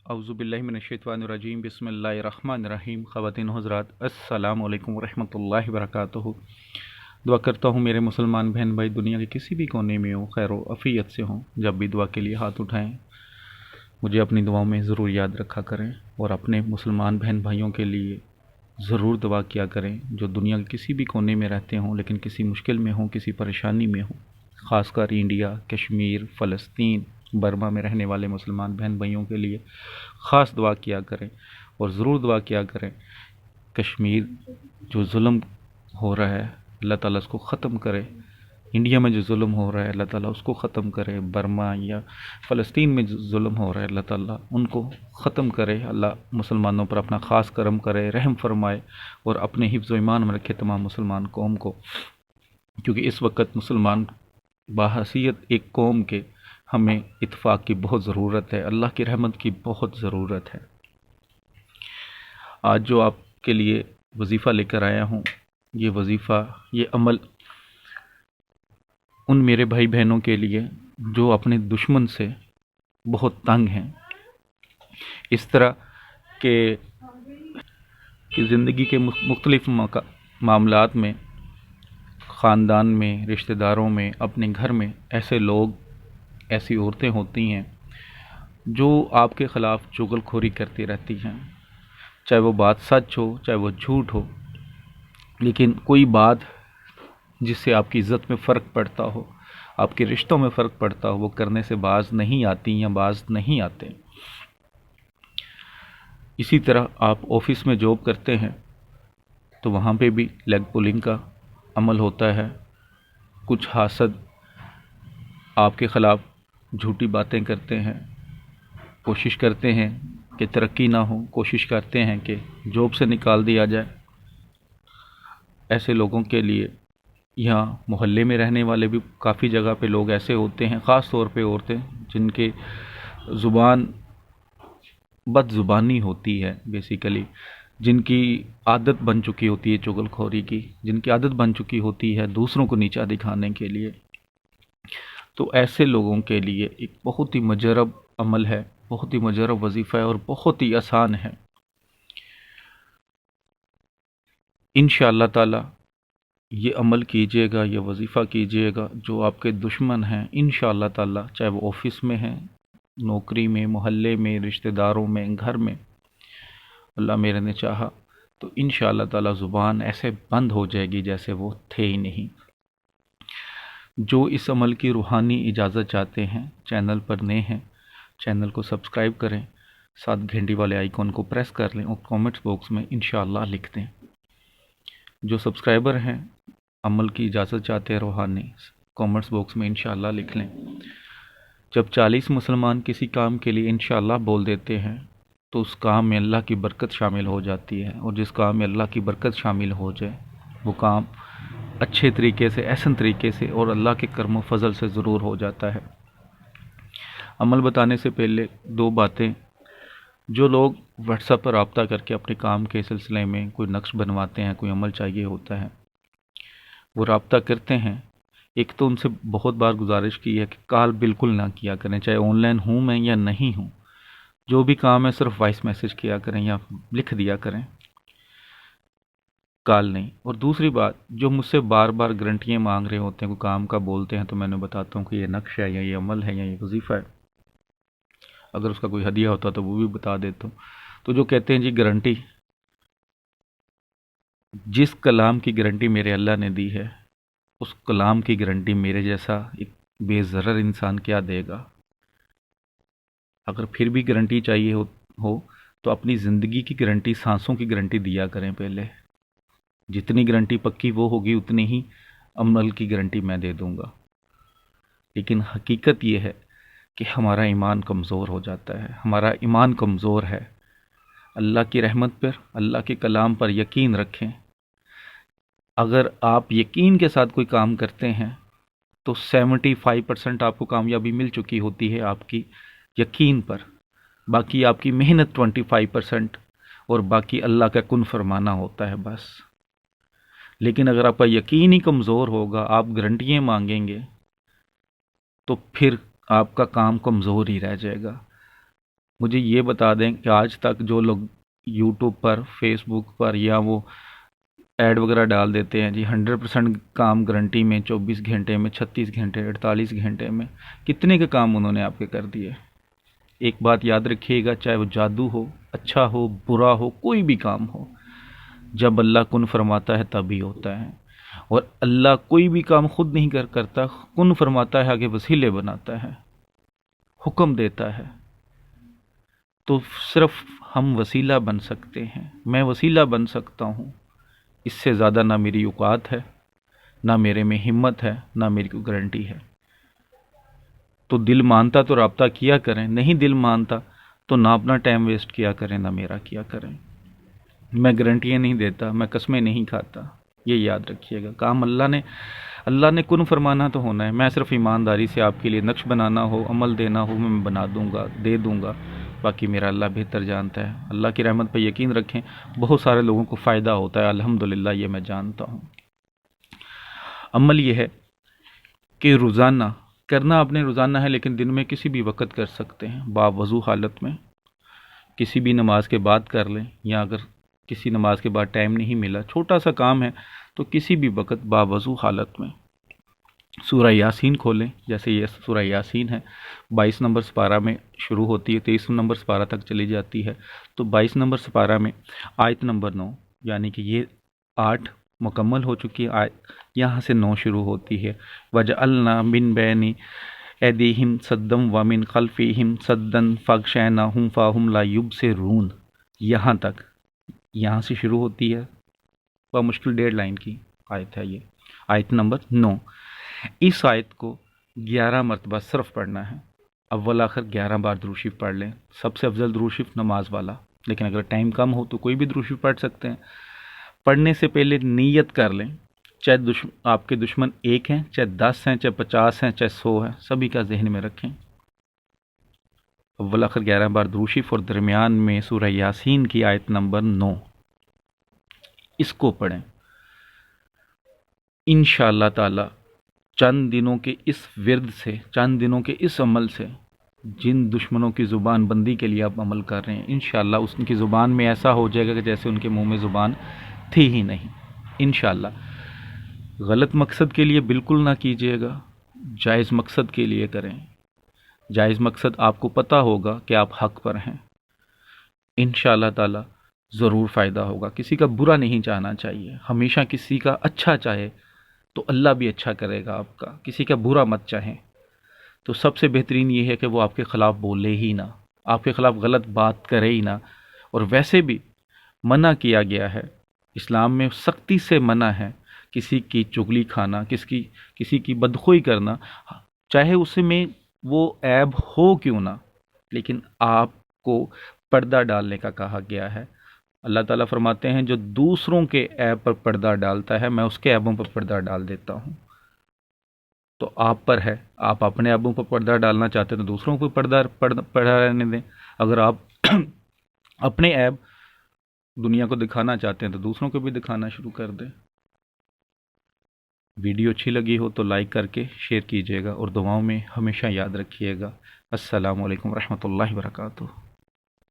अऊज़ु बिल्लाहि मिनश्शैतानिर्रजीम बिस्मिल्लाहिर्रहमानिर्रहीम। ख़वातीन हज़रात, अस्सलामु अलैकुम वरहमतुल्लाहि वबरकातुहू। दुआ करता हूँ मेरे मुसलमान बहन भाई दुनिया के किसी भी कोने में हो, खैर व अफ़ियत से हों। जब भी दुआ के लिए हाथ उठाएं मुझे अपनी दुआओं में ज़रूर याद रखा करें और अपने मुसलमान बहन भाइयों के लिए ज़रूर दुआ किया करें जो दुनिया के किसी भी कोने में रहते हों लेकिन किसी मुश्किल में हों, किसी परेशानी में हों। ख़ासकर इंडिया, कश्मीर, फ़लस्तीन, बर्मा में रहने वाले मुसलमान बहन भाइयों के लिए ख़ास दुआ किया करें और ज़रूर दुआ किया करें। कश्मीर जो जुल्म हो रहा है अल्लाह ताला उसको ख़त्म करे। इंडिया में जो जुल्म हो रहा है अल्लाह ताला उसको ख़त्म करे। बर्मा या फ़लस्तीन में जो जुल्म हो रहा है अल्लाह ताला उनको ख़त्म करे। अल्लाह मुसलमानों पर अपना ख़ास करम करे, रहम फरमाए और अपने हिफ्ज़ व ईमान में रखे तमाम मुसलमान कौम को, क्योंकि इस वक्त मुसलमान बाहसीयत एक कौम के हमें इत्फाक़ की बहुत ज़रूरत है, अल्लाह की रहमत की बहुत ज़रूरत है। आज जो आपके लिए वजीफ़ा लेकर आया हूँ, ये वजीफ़ा, ये अमल उन मेरे भाई बहनों के लिए जो अपने दुश्मन से बहुत तंग हैं। इस तरह के कि ज़िंदगी के मुख्तलिफ़ मामलात में, ख़ानदान में, रिश्तेदारों में, अपने घर में ऐसे लोग, ऐसी औरतें होती हैं जो आपके ख़िलाफ़ चुगलखोरी करती रहती हैं। चाहे वो बात सच हो, चाहे वो झूठ हो, लेकिन कोई बात जिससे आपकी इज़्ज़त में फ़र्क पड़ता हो, आपके रिश्तों में फ़र्क पड़ता हो, वो करने से बाज नहीं आती या बाज नहीं आते। इसी तरह आप ऑफ़िस में जॉब करते हैं तो वहाँ पे भी लेग पुलिंग का अमल होता है। कुछ हासद आपके ख़िलाफ़ झूठी बातें करते हैं, कोशिश करते हैं कि तरक्की ना हो, कोशिश करते हैं कि जॉब से निकाल दिया जाए। ऐसे लोगों के लिए यहाँ मोहल्ले में रहने वाले भी काफ़ी जगह पे लोग ऐसे होते हैं, ख़ास तौर पे औरतें जिनके ज़ुबान बदज़ुबानी होती है, बेसिकली जिनकी आदत बन चुकी होती है चुगलखोरी की, जिनकी आदत बन चुकी होती है दूसरों को नीचा दिखाने के लिए। तो ऐसे लोगों के लिए एक बहुत ही मुजरब अमल है, बहुत ही मुजरब वजीफ़ा है और बहुत ही आसान है। इंशाअल्लाह ताला ये अमल कीजिएगा, ये वजीफ़ा कीजिएगा। जो आपके दुश्मन हैं इंशाअल्लाह ताला, चाहे वो ऑफ़िस में हैं, नौकरी में, मोहल्ले में, रिश्तेदारों में, घर में, अल्लाह मेरे ने चाहा तो इंशाअल्लाह ताला ज़ुबान ऐसे बंद हो जाएगी जैसे वो थे ही नहीं। जो इस अमल की रूहानी इजाज़त चाहते हैं, चैनल पर नए हैं, चैनल को सब्सक्राइब करें, साथ घंटी वाले आइकॉन को प्रेस कर लें और कमेंट्स बॉक्स में इंशाअल्लाह लिख दें। जो सब्सक्राइबर हैं, अमल की इजाज़त चाहते हैं रूहानी, कमेंट्स बॉक्स में इंशाअल्लाह लिख लें। जब 40 मुसलमान किसी काम के लिए इंशाअल्लाह बोल देते हैं तो उस काम में अल्लाह की बरकत शामिल हो जाती है, और जिस काम में अल्लाह की बरकत शामिल हो जाए वो काम अच्छे तरीके से, एहसन तरीके से और अल्लाह के करम फजल से ज़रूर हो जाता है। अमल बताने से पहले दो बातें। जो लोग व्हाट्सएप पर रब्ता करके अपने काम के सिलसिले में कोई नक्श बनवाते हैं, कोई अमल चाहिए होता है, वो रब्ता करते हैं, एक तो उनसे बहुत बार गुजारिश की है कि कॉल बिल्कुल ना किया करें, चाहे ऑनलाइन हूँ मैं या नहीं हूँ। जो भी काम है सिर्फ वॉइस मैसेज किया करें या लिख दिया करें, कॉल नहीं। और दूसरी बात, जो मुझसे बार बार गारंटियाँ मांग रहे होते हैं, कोई काम का बोलते हैं तो मैंने बताता हूँ कि ये नक्श है या ये अमल है या ये वजीफ़ा है। अगर उसका कोई हदिया होता तो वो भी बता देता हूँ। तो जो कहते हैं जी गारंटी, जिस कलाम की गारंटी मेरे अल्लाह ने दी है उस कलाम की गारंटी मेरे जैसा एक बेज़रर इंसान क्या देगा। अगर फिर भी गारंटी चाहिए हो तो अपनी ज़िंदगी की गारंटी, सांसों की गारंटी दिया करें पहले। जितनी गारंटी पक्की वो होगी उतनी ही अमल की गारंटी मैं दे दूंगा। लेकिन हकीकत ये है कि हमारा ईमान कमज़ोर हो जाता है, हमारा ईमान कमज़ोर है। अल्लाह की रहमत पर, अल्लाह के कलाम पर यकीन रखें। अगर आप यकीन के साथ कोई काम करते हैं तो 75% आपको कामयाबी मिल चुकी होती है आपकी यकीन पर। बाकी आपकी मेहनत 25% और बाकी अल्लाह का कुन फरमाना होता है बस। लेकिन अगर आपका यकीन ही कमज़ोर होगा, आप गारंटियाँ मांगेंगे, तो फिर आपका काम कमज़ोर ही रह जाएगा। مجھے یہ بتا دیں کہ آج تک جو لوگ یوٹیوب پر، فیس بک پر یا وہ ایڈ وغیرہ ڈال دیتے ہیں جی 100% کام گارنٹی میں، 24 گھنٹے میں، 36 گھنٹے، 48 گھنٹے میں، کتنے کے کام انہوں نے آپ کے کر دیے؟ ایک بات یاد رکھیے گا، چاہے وہ جادو ہو، اچھا ہو، برا ہو، کوئی بھی کام ہو، جب اللہ کن فرماتا ہے تبھی ہوتا ہے، اور اللہ کوئی بھی کام خود نہیں کرتا، کن فرماتا ہے، آگے وسیلے بناتا ہے، حکم دیتا ہے۔ تو صرف ہم وسیلہ بن سکتے ہیں، میں وسیلہ بن سکتا ہوں، اس سے زیادہ نہ میری اوقات ہے، نہ میرے میں ہمت ہے، نہ میری کوئی گارنٹی ہے۔ تو دل مانتا تو رابطہ کیا کریں، نہیں دل مانتا تو نہ اپنا ٹائم ویسٹ کیا کریں، نہ میرا کیا کریں۔ میں گارنٹیاں نہیں دیتا، میں قسمیں نہیں کھاتا، یہ یاد رکھیے گا۔ کام اللہ نے کن فرمانا تو ہونا ہے، میں صرف ایمانداری سے آپ کے لیے نقش بنانا ہو، عمل دینا ہو، میں بنا دوں گا، دے دوں گا، باقی میرا اللہ بہتر جانتا ہے۔ اللہ کی رحمت پہ یقین رکھیں، بہت سارے لوگوں کو فائدہ ہوتا ہے، الحمدللہ، یہ میں جانتا ہوں۔ عمل یہ ہے کہ روزانہ کرنا آپ نے روزانہ ہے، لیکن دن میں کسی بھی وقت کر سکتے ہیں، باوضو حالت میں، کسی بھی نماز کے بعد کر لیں، یا اگر کسی نماز کے بعد ٹائم نہیں ملا، چھوٹا سا کام ہے، تو کسی بھی وقت باوضو حالت میں سورہ یاسین کھولیں، جیسے یہ سورہ یاسین ہے، 22 نمبر سپارہ میں شروع ہوتی ہے، 23 نمبر سپارہ تک چلی جاتی ہے، تو 22 نمبر سپارہ میں آیت نمبر 9، یعنی کہ یہ 8 مکمل ہو چکی ہے، یہاں سے 9 شروع ہوتی ہے۔ وَجَعَلْنَا مِن بَيْنِ ایدیہم صدًّا وَمِن خلفہم صدًّا فَاغْشَيْنَاہُمْ فَهُمْ لَا يُبْصِرُونَ، یہاں تک، یہاں سے شروع ہوتی ہے، بمشکل 1.5 لائن کی آیت ہے یہ، آیت نمبر 9۔ اس آیت کو 11 مرتبہ صرف پڑھنا ہے، اول آخر 11 بار درود شریف پڑھ لیں، سب سے افضل درود شریف نماز والا، لیکن اگر ٹائم کم ہو تو کوئی بھی درود شریف پڑھ سکتے ہیں۔ پڑھنے سے پہلے نیت کر لیں، چاہے آپ کے دشمن 1 ہیں، چاہے 10 ہیں، چاہے 50 ہیں، چاہے 100 ہیں، سبھی کا ذہن میں رکھیں۔ اول آخر 11 بار درود شریف، اور درمیان میں سورہ یاسین کی آیت نمبر 9، اس کو پڑھیں۔ انشاءاللہ تعالی چند دنوں کے اس ورد سے، چند دنوں کے اس عمل سے، جن دشمنوں کی زبان بندی کے لیے آپ عمل کر رہے ہیں، انشاءاللہ اس کی زبان میں ایسا ہو جائے گا کہ جیسے ان کے منہ میں زبان تھی ہی نہیں، انشاءاللہ۔ غلط مقصد کے لیے بالکل نہ کیجیے گا، جائز مقصد کے لیے کریں، جائز مقصد آپ کو پتہ ہوگا کہ آپ حق پر ہیں، انشاءاللہ تعالی ضرور فائدہ ہوگا۔ کسی کا برا نہیں چاہنا چاہیے، ہمیشہ کسی کا اچھا چاہے تو اللہ بھی اچھا کرے گا آپ کا، کسی کا برا مت چاہیں۔ تو سب سے بہترین یہ ہے کہ وہ آپ کے خلاف بولے ہی نہ، آپ کے خلاف غلط بات کرے ہی نہ، اور ویسے بھی منع کیا گیا ہے، اسلام میں سختی سے منع ہے کسی کی چغلی کھانا، کسی کی بدخوئی کرنا، چاہے اس میں وہ عیب ہو کیوں نہ، لیکن آپ کو پردہ ڈالنے کا کہا گیا ہے۔ اللہ تعالیٰ فرماتے ہیں جو دوسروں کے عیب پر پردہ ڈالتا ہے، میں اس کے عیبوں پر پردہ ڈال دیتا ہوں۔ تو آپ پر ہے، آپ اپنے عیبوں پر پردہ ڈالنا چاہتے ہیں تو دوسروں کو پردہ رہنے دیں، اگر آپ اپنے عیب دنیا کو دکھانا چاہتے ہیں تو دوسروں کو بھی دکھانا شروع کر دیں۔ ویڈیو اچھی لگی ہو تو لائک کر کے شیئر کیجیے گا، اور دعاؤں میں ہمیشہ یاد رکھیے گا۔ السلام علیکم ورحمۃ اللہ وبرکاتہ۔